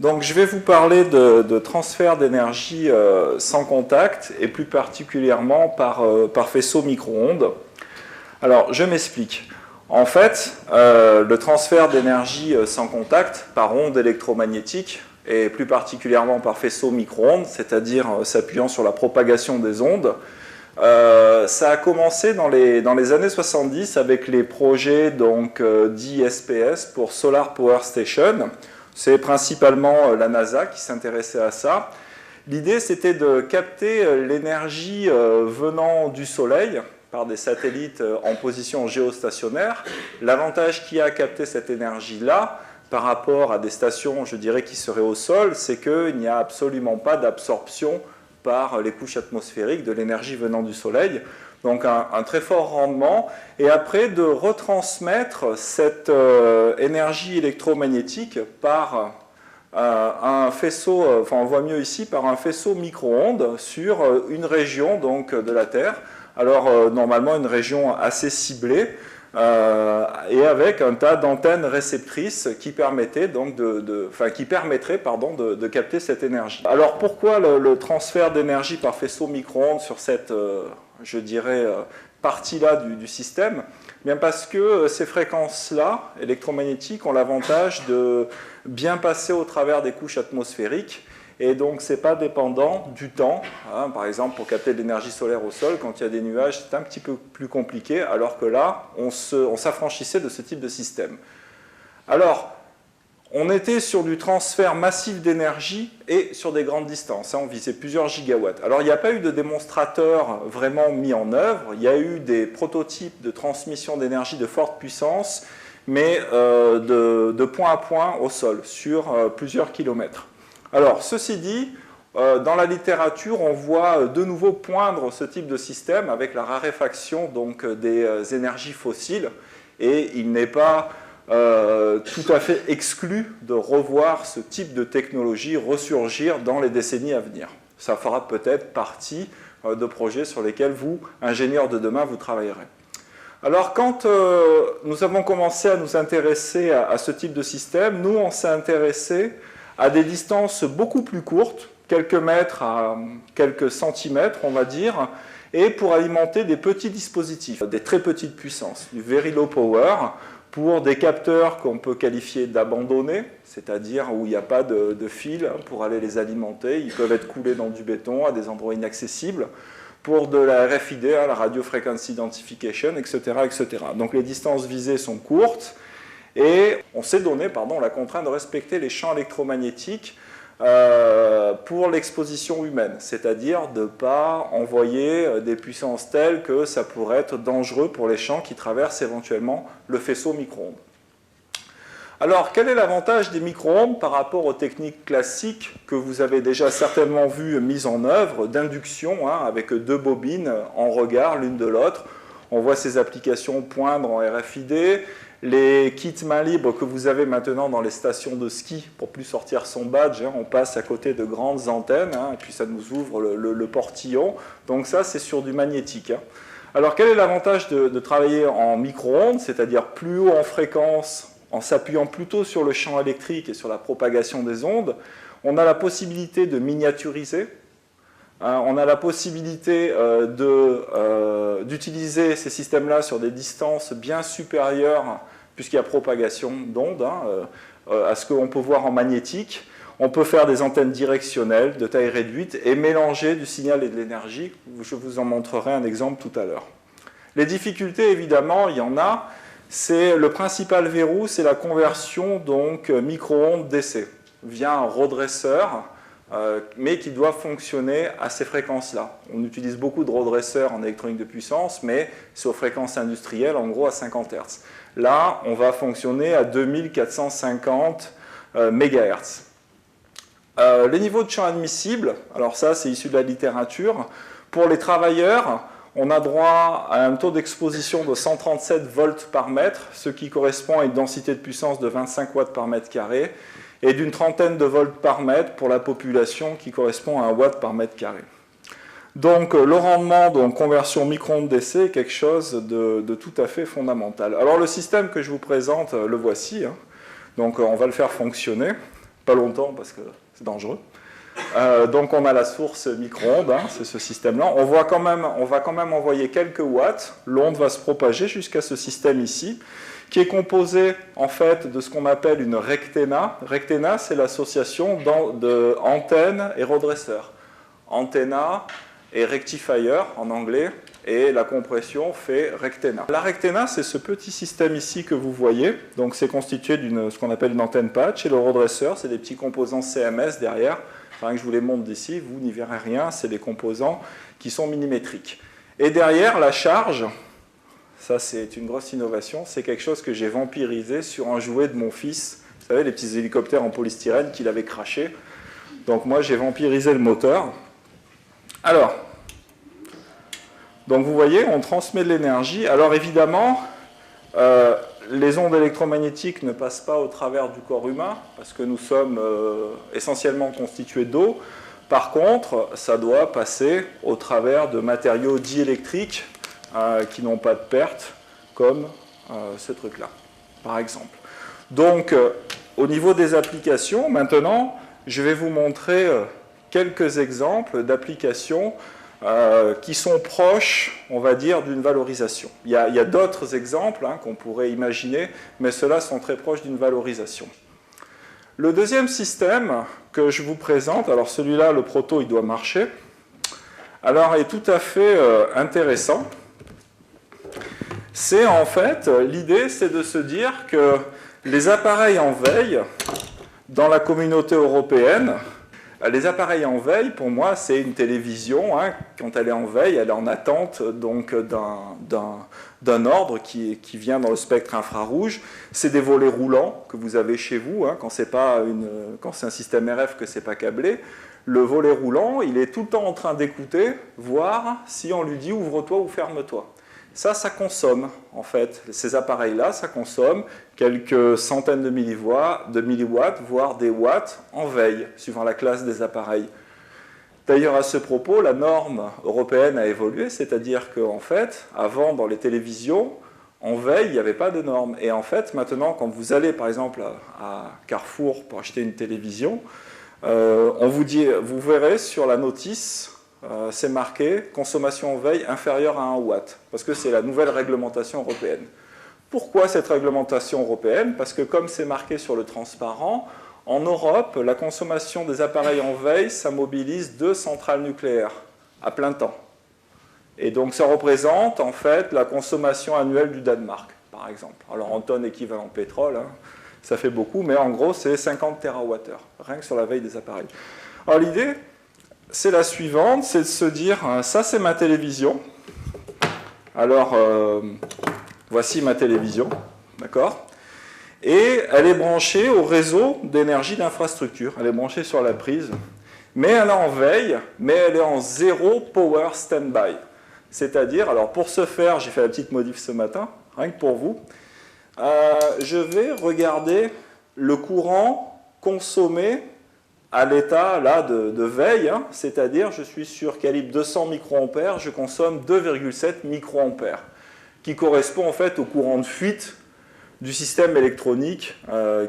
Donc je vais vous parler de transfert d'énergie sans contact et plus particulièrement par faisceau micro-ondes. Alors je m'explique. En fait, le transfert d'énergie sans contact par ondes électromagnétiques et plus particulièrement par faisceau micro-ondes, c'est-à-dire s'appuyant sur la propagation des ondes, ça a commencé dans les années 70 avec les projets d'ISPS pour Solar Power Station. C'est principalement la NASA qui s'intéressait à ça. L'idée, c'était de capter l'énergie venant du Soleil par des satellites en position géostationnaire. L'avantage qu'il y a à capter cette énergie-là, par rapport à des stations, je dirais, qui seraient au sol, c'est qu'il n'y a absolument pas d'absorption par les couches atmosphériques de l'énergie venant du Soleil. Donc un très fort rendement, et après de retransmettre cette énergie électromagnétique par un faisceau, enfin on voit mieux ici, par un faisceau micro-ondes sur une région donc, de la Terre, alors normalement une région assez ciblée, et avec un tas d'antennes réceptrices qui permettaient donc qui permettraient de capter cette énergie. Alors pourquoi le transfert d'énergie par faisceau micro-ondes sur cette je dirais, partie-là du système? Bien parce que ces fréquences-là, électromagnétiques, ont l'avantage de bien passer au travers des couches atmosphériques, et donc ce n'est pas dépendant du temps. Hein. Par exemple, pour capter de l'énergie solaire au sol, quand il y a des nuages, c'est un petit peu plus compliqué, alors que là, on s'affranchissait de ce type de système. Alors, on était sur du transfert massif d'énergie et sur des grandes distances. On visait plusieurs gigawatts. Alors, il n'y a pas eu de démonstrateur vraiment mis en œuvre. Il y a eu des prototypes de transmission d'énergie de forte puissance, mais de point à point au sol, sur plusieurs kilomètres. Alors, ceci dit, dans la littérature, on voit de nouveau poindre ce type de système avec la raréfaction donc, des énergies fossiles, et il n'est pas tout à fait exclu de revoir ce type de technologie ressurgir dans les décennies à venir. Ça fera peut-être partie de projets sur lesquels vous, ingénieurs de demain, vous travaillerez. Alors quand nous avons commencé à nous intéresser à ce type de système, nous on s'est intéressé à des distances beaucoup plus courtes, quelques mètres à quelques centimètres on va dire, et pour alimenter des petits dispositifs, des très petites puissances, du very low power, pour des capteurs qu'on peut qualifier d'abandonnés, c'est-à-dire où il n'y a pas de fil pour aller les alimenter, ils peuvent être coulés dans du béton à des endroits inaccessibles, pour de la RFID, la Radio Frequency Identification, etc., etc. Donc les distances visées sont courtes, et on s'est donné la contrainte de respecter les champs électromagnétiques pour l'exposition humaine, c'est-à-dire de ne pas envoyer des puissances telles que ça pourrait être dangereux pour les champs qui traversent éventuellement le faisceau micro-ondes. Alors, quel est l'avantage des micro-ondes par rapport aux techniques classiques que vous avez déjà certainement vues mises en œuvre, d'induction, avec deux bobines en regard l'une de l'autre? On voit ces applications poindre en RFID, les kits main libre que vous avez maintenant dans les stations de ski pour plus sortir son badge, on passe à côté de grandes antennes, et puis ça nous ouvre le portillon. Donc ça, c'est sur du magnétique. Alors quel est l'avantage de travailler en micro-ondes, c'est-à-dire plus haut en fréquence, en s'appuyant plutôt sur le champ électrique et sur la propagation des ondes? On a la possibilité de miniaturiser. On a la possibilité d'utiliser ces systèmes-là sur des distances bien supérieures, puisqu'il y a propagation d'ondes, à ce qu'on peut voir en magnétique. On peut faire des antennes directionnelles de taille réduite et mélanger du signal et de l'énergie. Je vous en montrerai un exemple tout à l'heure. Les difficultés, évidemment, il y en a. Le principal verrou, c'est la conversion micro-ondes DC via un redresseur, mais qui doit fonctionner à ces fréquences-là. On utilise beaucoup de redresseurs en électronique de puissance, mais c'est aux fréquences industrielles, en gros à 50 Hz. Là, on va fonctionner à 2450 MHz. Les niveaux de champ admissibles, alors ça c'est issu de la littérature. Pour les travailleurs, on a droit à un taux d'exposition de 137 volts par mètre, ce qui correspond à une densité de puissance de 25 watts par mètre carré, et d'une trentaine de volts par mètre pour la population, qui correspond à 1 watt par mètre carré. Donc le rendement de conversion micro-ondes DC est quelque chose de tout à fait fondamental. Alors le système que je vous présente, le voici. Donc on va le faire fonctionner. pas longtemps parce que c'est dangereux. Donc on a la source micro-ondes, hein, c'est ce système-là. On va quand même envoyer quelques watts, l'onde va se propager jusqu'à ce système ici, qui est composé en fait de ce qu'on appelle une recténa. Recténa, c'est l'association d'antenne et redresseur. Antenna et rectifier en anglais, et la compression fait recténa. La recténa, c'est ce petit système ici que vous voyez, donc c'est constitué d'une ce qu'on appelle une antenne patch, et le redresseur, c'est des petits composants CMS derrière. Enfin, que je vous les montre d'ici, vous n'y verrez rien, c'est des composants qui sont millimétriques. Et derrière, la charge, ça c'est une grosse innovation, c'est quelque chose que j'ai vampirisé sur un jouet de mon fils, vous savez, les petits hélicoptères en polystyrène qu'il avait craché. Donc moi j'ai vampirisé le moteur. Alors, donc vous voyez, on transmet de l'énergie. Alors évidemment, les ondes électromagnétiques ne passent pas au travers du corps humain, parce que nous sommes essentiellement constitués d'eau. Par contre, ça doit passer au travers de matériaux diélectriques qui n'ont pas de perte, comme ce truc-là, par exemple. Donc, au niveau des applications, maintenant, je vais vous montrer quelques exemples d'applications qui sont proches, on va dire, d'une valorisation. Il y a d'autres exemples hein, qu'on pourrait imaginer, mais ceux-là sont très proches d'une valorisation. Le deuxième système que je vous présente, alors celui-là, le proto, il doit marcher, alors est tout à fait intéressant. C'est en fait, l'idée, c'est de se dire que les appareils en veille, dans la communauté européenne, les appareils en veille, pour moi, c'est une télévision. Hein. Quand elle est en veille, elle est en attente donc d'un ordre qui vient dans le spectre infrarouge. C'est des volets roulants que vous avez chez vous. Hein. Quand c'est un système RF que c'est pas câblé, le volet roulant, il est tout le temps en train d'écouter, voir si on lui dit ouvre-toi ou ferme-toi. Ça consomme, en fait. Ces appareils-là, ça consomme quelques centaines de milliwatts, voire des watts en veille, suivant la classe des appareils. D'ailleurs, à ce propos, la norme européenne a évolué, c'est-à-dire qu'en fait, avant, dans les télévisions, en veille, il n'y avait pas de norme. Et en fait, maintenant, quand vous allez, par exemple, à Carrefour pour acheter une télévision, on vous dit, vous verrez sur la notice, c'est marqué consommation en veille inférieure à 1 watt, parce que c'est la nouvelle réglementation européenne. Pourquoi cette réglementation européenne? Parce que comme c'est marqué sur le transparent, en Europe, la consommation des appareils en veille, ça mobilise 2 centrales nucléaires à plein temps. Et donc ça représente en fait la consommation annuelle du Danemark, par exemple. Alors en tonnes équivalent pétrole, hein, ça fait beaucoup, mais en gros c'est 50 TWh, rien que sur la veille des appareils. Alors l'idée, c'est la suivante, c'est de se dire, ça c'est ma télévision. Alors, voici ma télévision, d'accord? Et elle est branchée au réseau d'énergie d'infrastructure. Elle est branchée sur la prise, mais elle est en veille, mais elle est en zéro power standby. C'est-à-dire, alors pour ce faire, j'ai fait la petite modif ce matin, rien que pour vous, je vais regarder le courant consommé à l'état là de veille, hein, c'est-à-dire je suis sur calibre 200 microampères, je consomme 2,7 microampères, qui correspond en fait au courant de fuite du système électronique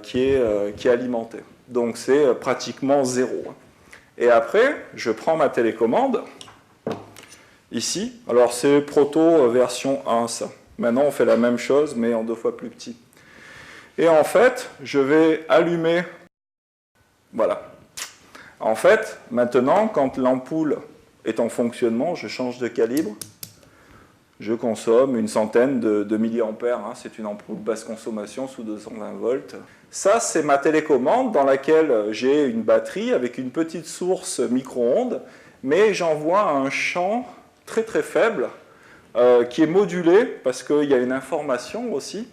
qui est alimenté. Donc c'est pratiquement zéro. Et après, je prends ma télécommande, ici, alors c'est Proto version 1 ça. Maintenant on fait la même chose mais en 2 fois plus petit. Et en fait, je vais allumer, voilà. En fait, maintenant, quand l'ampoule est en fonctionnement, je change de calibre, je consomme une centaine de milliampères, hein, c'est une ampoule basse consommation sous 220 volts. Ça, c'est ma télécommande dans laquelle j'ai une batterie avec une petite source micro-ondes, mais j'envoie un champ très très faible qui est modulé parce qu'il y a une information aussi.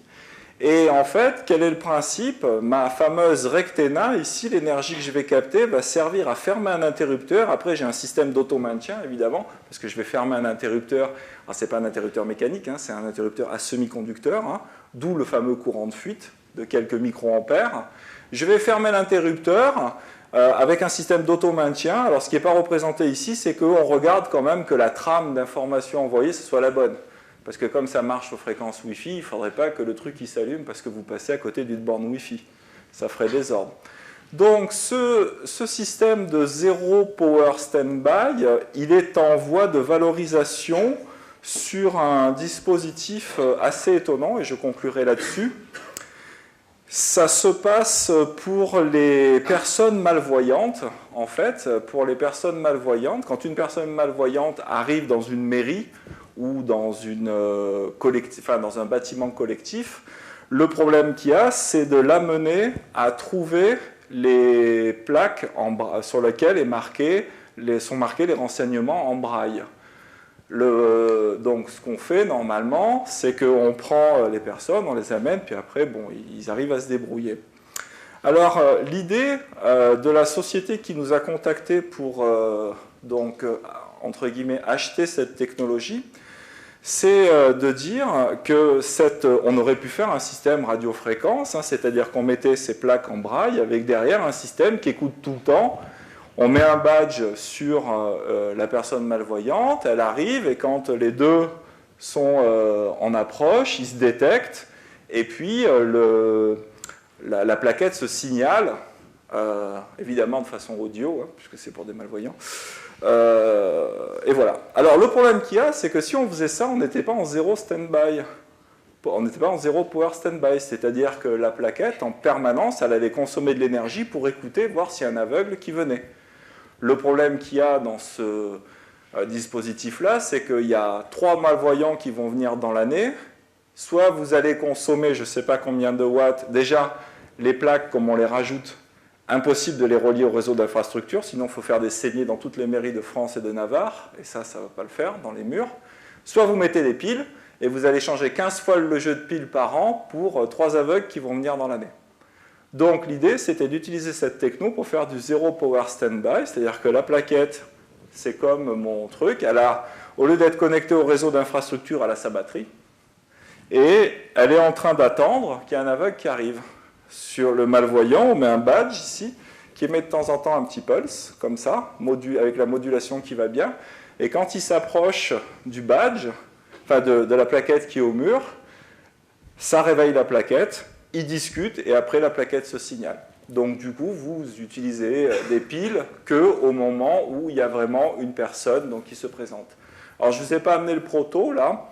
Et en fait, quel est le principe? Ma fameuse recténa, ici, l'énergie que je vais capter va servir à fermer un interrupteur. Après, j'ai un système d'auto-maintien, évidemment, parce que je vais fermer un interrupteur. Alors, ce n'est pas un interrupteur mécanique, hein, c'est un interrupteur à semi-conducteur, hein, d'où le fameux courant de fuite de quelques microampères. Je vais fermer l'interrupteur avec un système d'auto-maintien. Alors, ce qui n'est pas représenté ici, c'est qu'on regarde quand même que la trame d'information envoyée, ce soit la bonne. Parce que comme ça marche aux fréquences Wi-Fi, il ne faudrait pas que le truc s'allume parce que vous passez à côté d'une borne Wi-Fi. Ça ferait désordre. Donc ce système de zéro power standby, il est en voie de valorisation sur un dispositif assez étonnant, et je conclurai là-dessus. Ça se passe pour les personnes malvoyantes, en fait. Pour les personnes malvoyantes, quand une personne malvoyante arrive dans une mairie ou dans, dans un bâtiment collectif, le problème qu'il y a, c'est de l'amener à trouver les plaques sur lesquelles sont marqués les renseignements en braille. Donc ce qu'on fait normalement, c'est qu'on prend les personnes, on les amène, puis après, bon, ils arrivent à se débrouiller. Alors l'idée de la société qui nous a contactés pour, entre guillemets, acheter cette technologie, c'est de dire que on aurait pu faire un système radiofréquence, hein, c'est-à-dire qu'on mettait ces plaques en braille avec derrière un système qui écoute tout le temps. On met un badge sur la personne malvoyante, elle arrive, et quand les deux sont en approche, ils se détectent, et puis la plaquette se signale, évidemment de façon audio, hein, puisque c'est pour des malvoyants. Et voilà. Alors le problème qu'il y a, c'est que si on faisait ça, on n'était pas en zéro stand-by. On n'était pas en zéro power stand-by, c'est-à-dire que la plaquette, en permanence, elle allait consommer de l'énergie pour écouter, voir s'il y a un aveugle qui venait. Le problème qu'il y a dans ce dispositif-là, c'est qu'il y a 3 malvoyants qui vont venir dans l'année. Soit vous allez consommer je ne sais pas combien de watts. Déjà, les plaques, comme on les rajoute, impossible de les relier au réseau d'infrastructure, sinon il faut faire des saignées dans toutes les mairies de France et de Navarre, et ça ne va pas le faire dans les murs. Soit vous mettez des piles, et vous allez changer 15 fois le jeu de piles par an pour 3 aveugles qui vont venir dans l'année. Donc l'idée, c'était d'utiliser cette techno pour faire du zéro power standby, c'est-à-dire que la plaquette, c'est comme mon truc, au lieu d'être connectée au réseau d'infrastructure, elle a sa batterie, et elle est en train d'attendre qu'il y ait un aveugle qui arrive. Sur le malvoyant, on met un badge ici, qui émet de temps en temps un petit pulse, comme ça, avec la modulation qui va bien, et quand il s'approche du badge, enfin de la plaquette qui est au mur, ça réveille la plaquette, ils discutent, et après la plaquette se signale. Donc du coup, vous utilisez des piles qu'au moment où il y a vraiment une personne qui se présente. Alors je ne vous ai pas amené le proto, là.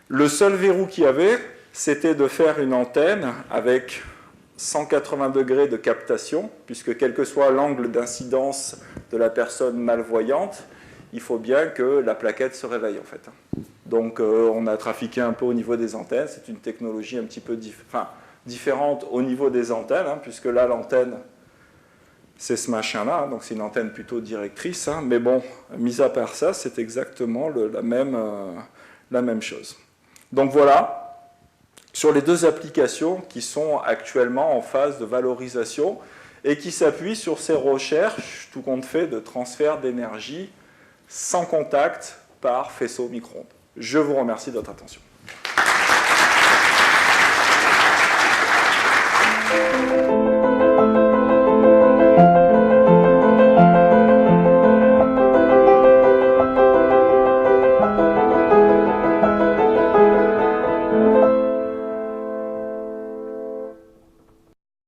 Le seul verrou qu'il y avait, c'était de faire une antenne avec 180 degrés de captation, puisque quel que soit l'angle d'incidence de la personne malvoyante, il faut bien que la plaquette se réveille, en fait. Donc on a trafiqué un peu au niveau des antennes, c'est une technologie un petit peu différente au niveau des antennes, hein, puisque là, l'antenne, c'est ce machin-là, hein, donc c'est une antenne plutôt directrice, hein, mais bon, mis à part ça, c'est exactement la même chose. Donc voilà, sur les 2 applications qui sont actuellement en phase de valorisation et qui s'appuient sur ces recherches, tout compte fait, de transfert d'énergie sans contact par faisceau micro-ondes. Je vous remercie de votre attention.